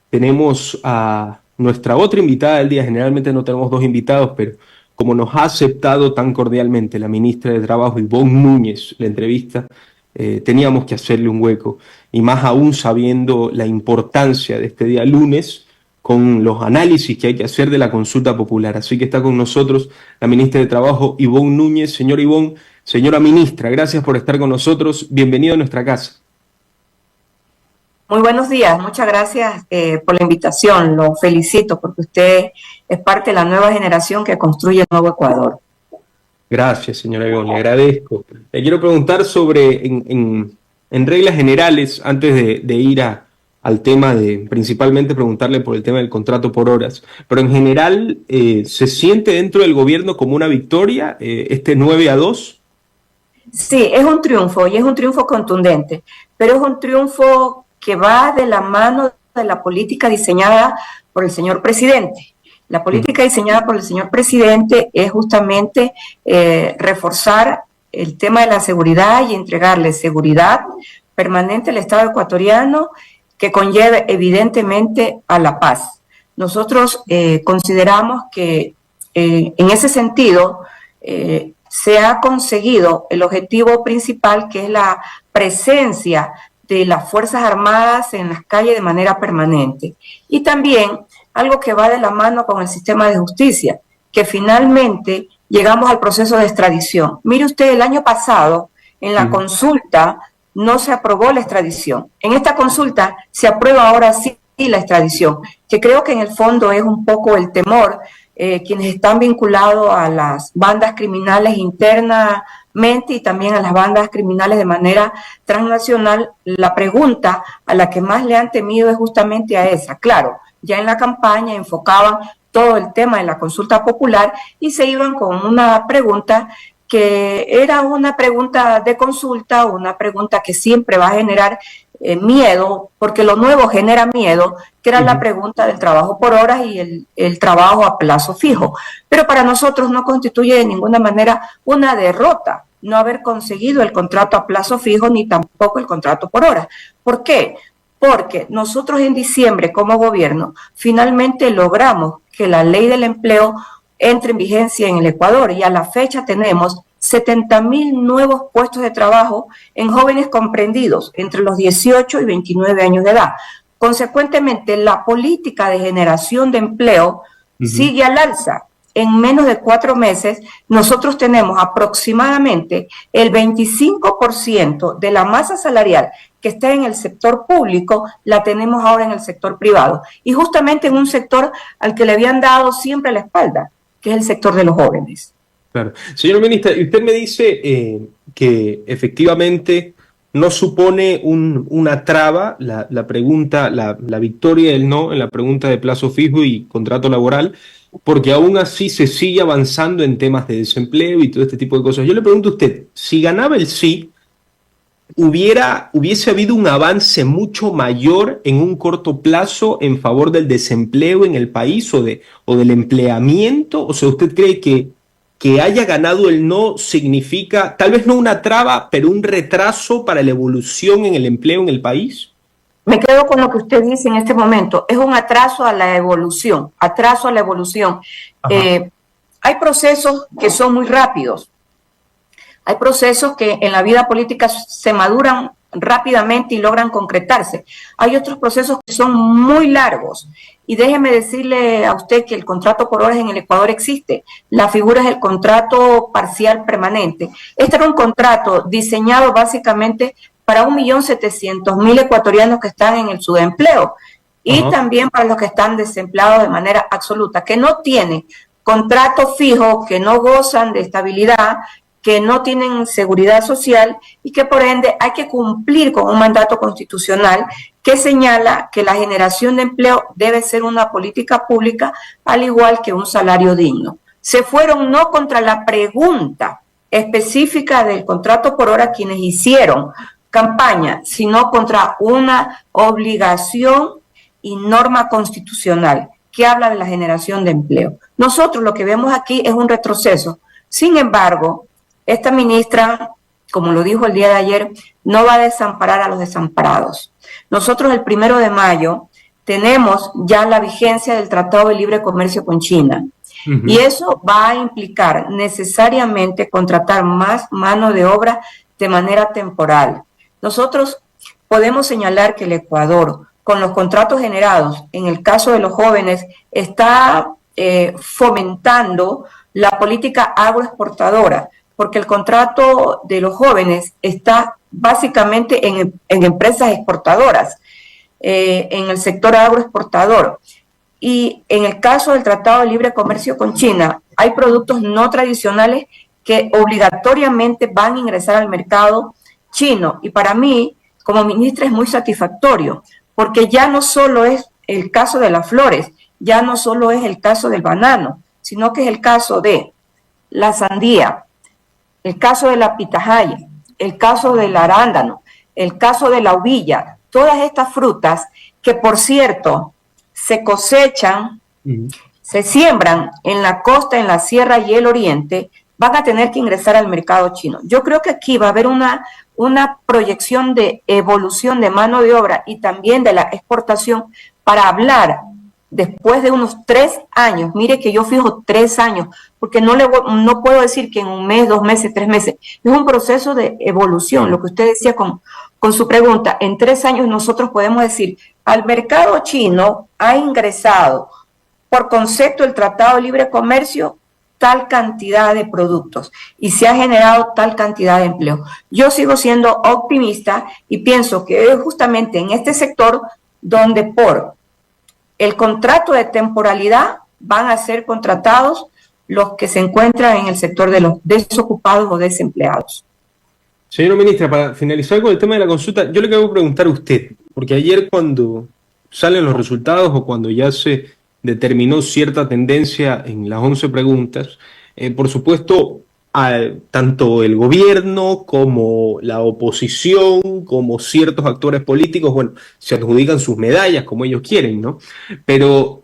tenemos a nuestra otra invitada del día. Generalmente no tenemos dos invitados, pero como nos ha aceptado tan cordialmente la ministra de Trabajo, Ivonne Núñez, la entrevista, teníamos que hacerle un hueco. Y más aún sabiendo la importancia de este día lunes, con los análisis que hay que hacer de la consulta popular. Así que está con nosotros la ministra de Trabajo, Ivonne Núñez. Señor Ivonne, señora ministra, gracias por estar con nosotros. Bienvenido a nuestra casa. Muy buenos días, muchas gracias por la invitación, lo felicito porque usted es parte de la nueva generación que construye el nuevo Ecuador. Gracias, señora Ivonne, le agradezco. Le quiero preguntar sobre, en reglas generales, antes de ir al tema de, principalmente preguntarle por el tema del contrato por horas, pero en general, ¿se siente dentro del gobierno como una victoria este 9-2? Sí, es un triunfo y es un triunfo contundente, pero es un triunfo que va de la mano de la política diseñada por el señor presidente. La política diseñada por el señor presidente es justamente reforzar el tema de la seguridad y entregarle seguridad permanente al Estado ecuatoriano que conlleve evidentemente a la paz. Nosotros consideramos que en ese sentido se ha conseguido el objetivo principal, que es la presencia de las Fuerzas Armadas en las calles de manera permanente. Y también algo que va de la mano con el sistema de justicia, que finalmente llegamos al proceso de extradición. Mire usted, el año pasado, en la consulta, no se aprobó la extradición. En esta consulta se aprueba ahora sí la extradición, que creo que en el fondo es un poco el temor, quienes están vinculados a las bandas criminales internamente y también a las bandas criminales de manera transnacional. La pregunta a la que más le han temido es justamente a esa. Claro, ya en la campaña enfocaban todo el tema de la consulta popular y se iban con una pregunta que era una pregunta de consulta, una pregunta que siempre va a generar miedo, porque lo nuevo genera miedo, que era la pregunta del trabajo por horas y el trabajo a plazo fijo. Pero para nosotros no constituye de ninguna manera una derrota no haber conseguido el contrato a plazo fijo ni tampoco el contrato por horas. ¿Por qué? Porque nosotros en diciembre como gobierno finalmente logramos que la ley del empleo entre en vigencia en el Ecuador y a la fecha tenemos 70,000 nuevos puestos de trabajo en jóvenes comprendidos entre los 18 y 29 años de edad. Consecuentemente, la política de generación de empleo sigue al alza. En menos de 4 meses, nosotros tenemos aproximadamente el 25% de la masa salarial que está en el sector público, la tenemos ahora en el sector privado. Y justamente en un sector al que le habían dado siempre la espalda, que es el sector de los jóvenes. Claro. Señor ministro, usted me dice que efectivamente no supone una traba la pregunta, la victoria del no en la pregunta de plazo fijo y contrato laboral, porque aún así se sigue avanzando en temas de desempleo y todo este tipo de cosas. Yo le pregunto a usted, si ganaba el sí, ¿hubiese habido un avance mucho mayor en un corto plazo en favor del desempleo en el país o del empleamiento? O sea, ¿usted cree que haya ganado el no significa, tal vez no una traba, pero un retraso para la evolución en el empleo en el país? Me quedo con lo que usted dice en este momento. Es un atraso a la evolución, atraso a la evolución. Hay procesos que son muy rápidos. Hay procesos que en la vida política se maduran rápidamente y logran concretarse. Hay otros procesos que son muy largos. Y déjeme decirle a usted que el contrato por horas en el Ecuador existe. La figura es el contrato parcial permanente. Este era un contrato diseñado básicamente para 1.700.000 ecuatorianos que están en el subempleo y también para los que están desempleados de manera absoluta, que no tienen contrato fijo, que no gozan de estabilidad, que no tienen seguridad social y que por ende hay que cumplir con un mandato constitucional que señala que la generación de empleo debe ser una política pública al igual que un salario digno. Se fueron no contra la pregunta específica del contrato por hora quienes hicieron campaña, sino contra una obligación y norma constitucional que habla de la generación de empleo. Nosotros lo que vemos aquí es un retroceso. Sin embargo, esta ministra, como lo dijo el día de ayer, no va a desamparar a los desamparados. Nosotros el 1 de mayo tenemos ya la vigencia del Tratado de Libre Comercio con China. Y eso va a implicar necesariamente contratar más mano de obra de manera temporal. Nosotros podemos señalar que el Ecuador, con los contratos generados, en el caso de los jóvenes, está fomentando la política agroexportadora, porque el contrato de los jóvenes está básicamente en empresas exportadoras, en el sector agroexportador. Y en el caso del Tratado de Libre Comercio con China, hay productos no tradicionales que obligatoriamente van a ingresar al mercado chino. Y para mí, como ministra, es muy satisfactorio, porque ya no solo es el caso de las flores, ya no solo es el caso del banano, sino que es el caso de la sandía, el caso de la pitahaya, el caso del arándano, el caso de la uvilla, todas estas frutas que, por cierto, se cosechan, se siembran en la costa, en la sierra y el oriente, van a tener que ingresar al mercado chino. Yo creo que aquí va a haber una proyección de evolución de mano de obra y también de la exportación para hablar después de unos 3 años. Mire que yo fijo 3 años, porque no puedo decir que en 1 mes, 2 meses, 3 meses. Es un proceso de evolución, lo que usted decía con su pregunta. En 3 años nosotros podemos decir, al mercado chino ha ingresado por concepto del Tratado de Libre Comercio tal cantidad de productos y se ha generado tal cantidad de empleo. Yo sigo siendo optimista y pienso que es justamente en este sector donde por el contrato de temporalidad van a ser contratados los que se encuentran en el sector de los desocupados o desempleados. Señora ministra, para finalizar con el tema de la consulta, yo le quiero preguntar a usted, porque ayer cuando salen los resultados o cuando ya se determinó cierta tendencia en las 11 preguntas, por supuesto, tanto el gobierno como la oposición, como ciertos actores políticos, bueno, se adjudican sus medallas como ellos quieren, ¿no? Pero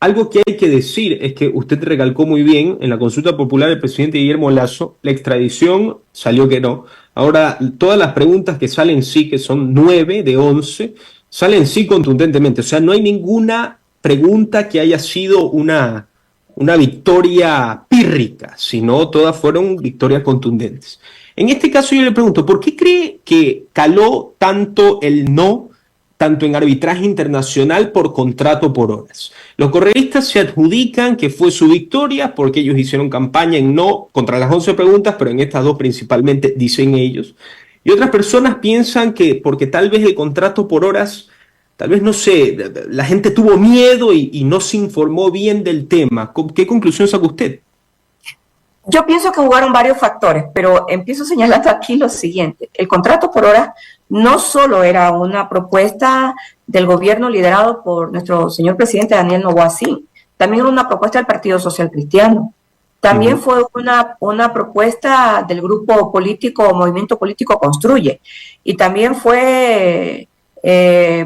algo que hay que decir es que usted recalcó muy bien en la consulta popular del presidente Guillermo Lasso, la extradición salió que no. Ahora, todas las preguntas que salen sí, que son 9 de 11, salen sí contundentemente. O sea, no hay ninguna pregunta que haya sido una victoria pírrica, sino todas fueron victorias contundentes. En este caso yo le pregunto, ¿por qué cree que caló tanto el no, tanto en arbitraje internacional por contrato por horas? Los correístas se adjudican que fue su victoria porque ellos hicieron campaña en no contra las 11 preguntas, pero en estas 2 principalmente dicen ellos. Y otras personas piensan que porque tal vez el contrato por horas, tal vez, no sé, la gente tuvo miedo y no se informó bien del tema. ¿Qué conclusión saca usted? Yo pienso que jugaron varios factores, pero empiezo señalando aquí lo siguiente. El contrato por hora no solo era una propuesta del gobierno liderado por nuestro señor presidente Daniel Noboa Sin, también era una propuesta del Partido Social Cristiano, también fue una propuesta del grupo político, Movimiento Político Construye, y también fue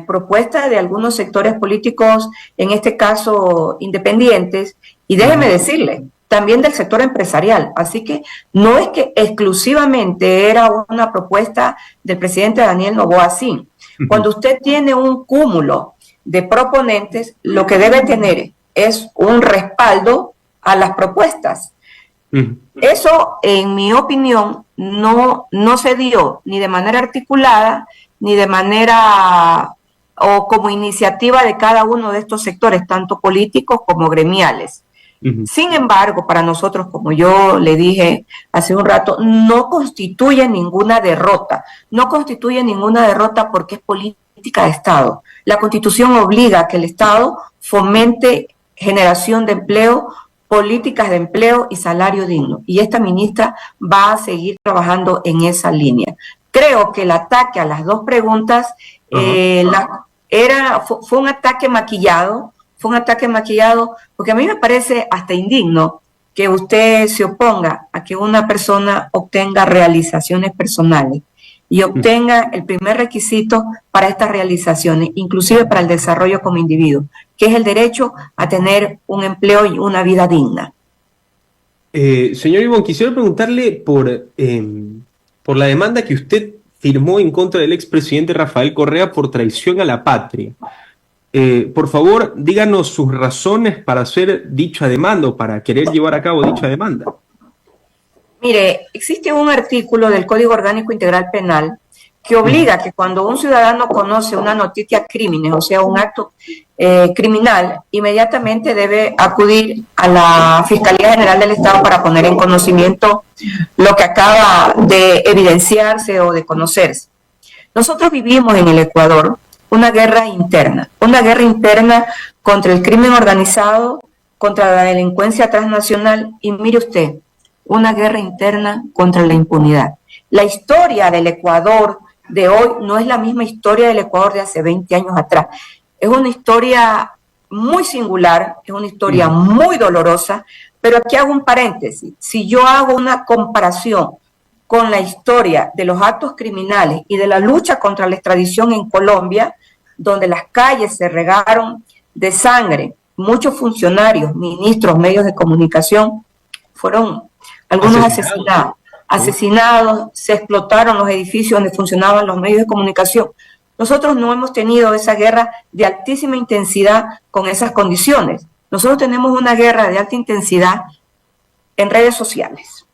propuesta de algunos sectores políticos, en este caso independientes, y déjeme decirle, también del sector empresarial. Así que no es que exclusivamente era una propuesta del presidente Daniel Noboa Sin. Cuando usted tiene un cúmulo de proponentes, lo que debe tener es un respaldo a las propuestas. Eso, en mi opinión, no se dio ni de manera articulada, ni de manera o como iniciativa de cada uno de estos sectores, tanto políticos como gremiales. Sin embargo, para nosotros, como yo le dije hace un rato, no constituye ninguna derrota. No constituye ninguna derrota porque es política de Estado. La Constitución obliga a que el Estado fomente generación de empleo, políticas de empleo y salario digno. Y esta ministra va a seguir trabajando en esa línea. Creo que el ataque a las 2 preguntas fue un ataque maquillado. Fue un ataque maquillado, porque a mí me parece hasta indigno que usted se oponga a que una persona obtenga realizaciones personales y obtenga el primer requisito para estas realizaciones, inclusive para el desarrollo como individuo, que es el derecho a tener un empleo y una vida digna. Señor Ibón, quisiera preguntarle por la demanda que usted firmó en contra del expresidente Rafael Correa por traición a la patria. por favor, díganos sus razones para hacer dicha demanda o para querer llevar a cabo dicha demanda. Mire, existe un artículo del Código Orgánico Integral Penal que obliga que cuando un ciudadano conoce una noticia crímenes, o sea, un acto criminal, inmediatamente debe acudir a la Fiscalía General del Estado para poner en conocimiento lo que acaba de evidenciarse o de conocerse. Nosotros vivimos en el Ecuador una guerra interna contra el crimen organizado, contra la delincuencia transnacional y mire usted, una guerra interna contra la impunidad. La historia del Ecuador de hoy no es la misma historia del Ecuador de hace 20 años atrás. Es una historia muy singular, es una historia muy dolorosa, pero aquí hago un paréntesis. Si yo hago una comparación con la historia de los actos criminales y de la lucha contra la extradición en Colombia, donde las calles se regaron de sangre, muchos funcionarios, ministros, medios de comunicación fueron algunos asesinados, se explotaron los edificios donde funcionaban los medios de comunicación. Nosotros no hemos tenido esa guerra de altísima intensidad con esas condiciones. Nosotros tenemos una guerra de alta intensidad en redes sociales,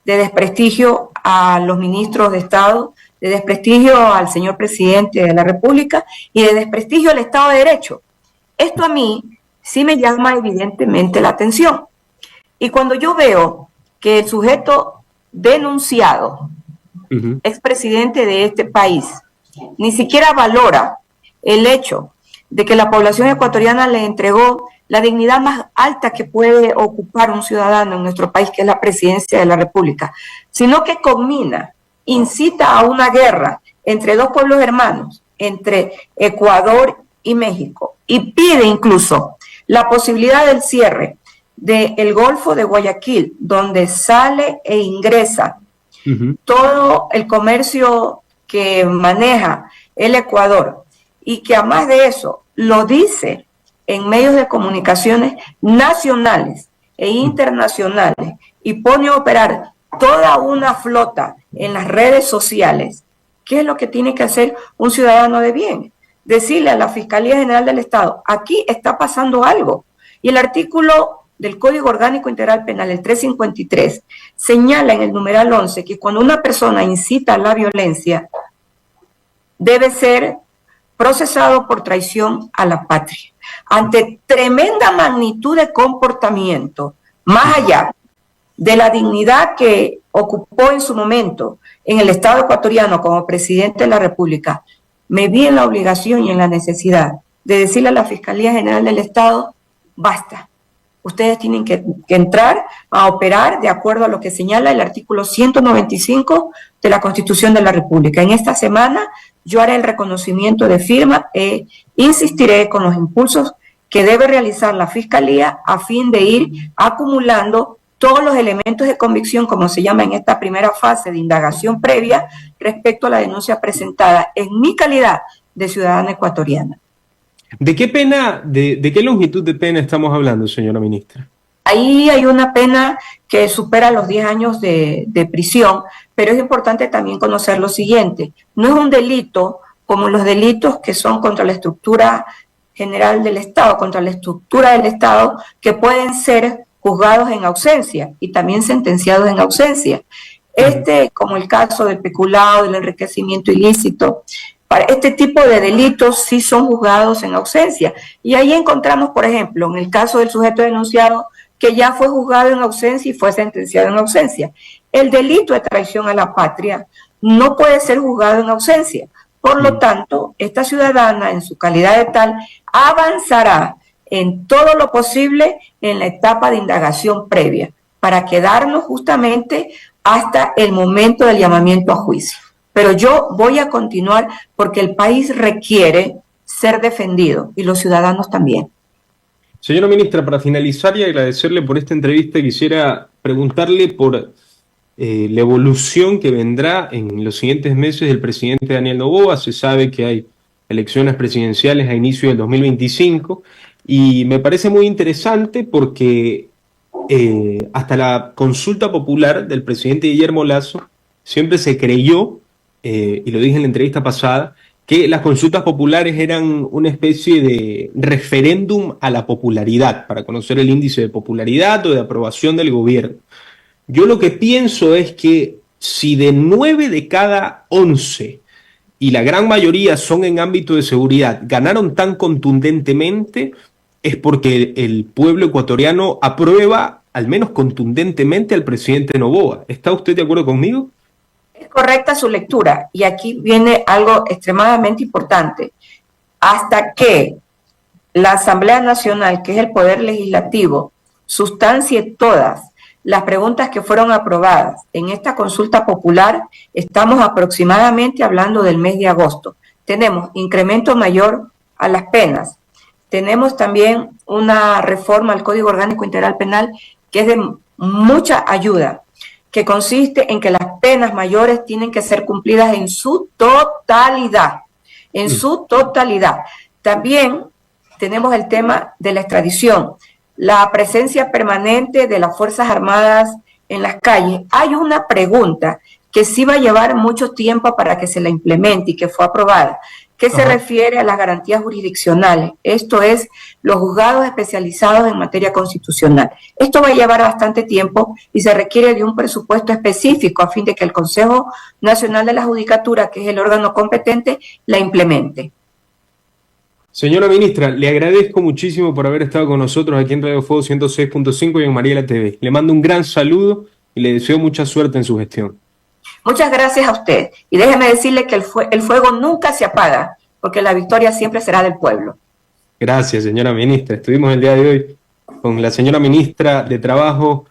de desprestigio a los ministros de Estado, de desprestigio al señor presidente de la República y de desprestigio al Estado de Derecho. Esto a mí sí me llama evidentemente la atención. Y cuando yo veo que el sujeto denunciado, expresidente de este país, ni siquiera valora el hecho de que la población ecuatoriana le entregó la dignidad más alta que puede ocupar un ciudadano en nuestro país, que es la presidencia de la República, sino que conmina, incita a una guerra entre dos pueblos hermanos, entre Ecuador y México, y pide incluso la posibilidad del cierre del Golfo de Guayaquil, donde sale e ingresa todo el comercio que maneja el Ecuador, y que además de eso lo dice en medios de comunicaciones nacionales e internacionales y pone a operar toda una flota en las redes sociales. ¿Qué es lo que tiene que hacer un ciudadano de bien? Decirle a la Fiscalía General del Estado, aquí está pasando algo. Y el artículo del Código Orgánico Integral Penal, el 353, señala en el numeral 11 que cuando una persona incita a la violencia, debe ser procesado por traición a la patria. Ante tremenda magnitud de comportamiento, más allá de la dignidad que ocupó en su momento en el Estado ecuatoriano como presidente de la República, me vi en la obligación y en la necesidad de decirle a la Fiscalía General del Estado, basta. Ustedes tienen que entrar a operar de acuerdo a lo que señala el artículo 195 de la Constitución de la República. En esta semana yo haré el reconocimiento de firma e insistiré con los impulsos que debe realizar la Fiscalía a fin de ir acumulando todos los elementos de convicción, como se llama en esta primera fase de indagación previa, respecto a la denuncia presentada en mi calidad de ciudadana ecuatoriana. ¿De qué pena, de qué longitud de pena estamos hablando, señora ministra? Ahí hay una pena que supera los 10 años de prisión, pero es importante también conocer lo siguiente. No es un delito como los delitos que son contra la estructura general del Estado, contra la estructura del Estado, que pueden ser juzgados en ausencia y también sentenciados en ausencia. Como el caso del peculado, del enriquecimiento ilícito, para este tipo de delitos sí son juzgados en ausencia. Y ahí encontramos, por ejemplo, en el caso del sujeto denunciado, que ya fue juzgado en ausencia y fue sentenciado en ausencia. El delito de traición a la patria no puede ser juzgado en ausencia. Por lo tanto, esta ciudadana, en su calidad de tal, avanzará en todo lo posible en la etapa de indagación previa, para quedarnos justamente hasta el momento del llamamiento a juicio. Pero yo voy a continuar porque el país requiere ser defendido y los ciudadanos también. Señora ministra, para finalizar y agradecerle por esta entrevista, quisiera preguntarle por la evolución que vendrá en los siguientes meses del presidente Daniel Noboa. Se sabe que hay elecciones presidenciales a inicio del 2025 y me parece muy interesante porque hasta la consulta popular del presidente Guillermo Lasso siempre se creyó, y lo dije en la entrevista pasada, que las consultas populares eran una especie de referéndum a la popularidad, para conocer el índice de popularidad o de aprobación del gobierno. Yo lo que pienso es que si de 9 de cada 11, y la gran mayoría son en ámbito de seguridad, ganaron tan contundentemente, es porque el pueblo ecuatoriano aprueba, al menos contundentemente, al presidente Noboa. ¿Está usted de acuerdo conmigo? Es correcta su lectura, y aquí viene algo extremadamente importante. Hasta que la Asamblea Nacional, que es el poder legislativo, sustancie todas las preguntas que fueron aprobadas en esta consulta popular, estamos aproximadamente hablando del mes de agosto. Tenemos incremento mayor a las penas, tenemos también una reforma al Código Orgánico Integral Penal que es de mucha ayuda, que consiste en que las penas mayores tienen que ser cumplidas en su totalidad, en su totalidad. También tenemos el tema de la extradición, la presencia permanente de las Fuerzas Armadas en las calles. Hay una pregunta que sí va a llevar mucho tiempo para que se la implemente y que fue aprobada, que se refiere a las garantías jurisdiccionales. Esto es, los juzgados especializados en materia constitucional. Esto va a llevar bastante tiempo y se requiere de un presupuesto específico a fin de que el Consejo Nacional de la Judicatura, que es el órgano competente, la implemente. Señora ministra, le agradezco muchísimo por haber estado con nosotros aquí en Radio Fuego 106.5 y en Mariela TV. Le mando un gran saludo y le deseo mucha suerte en su gestión. Muchas gracias a usted. Y déjeme decirle que el fuego nunca se apaga, porque la victoria siempre será del pueblo. Gracias, señora ministra. Estuvimos el día de hoy con la señora ministra de Trabajo,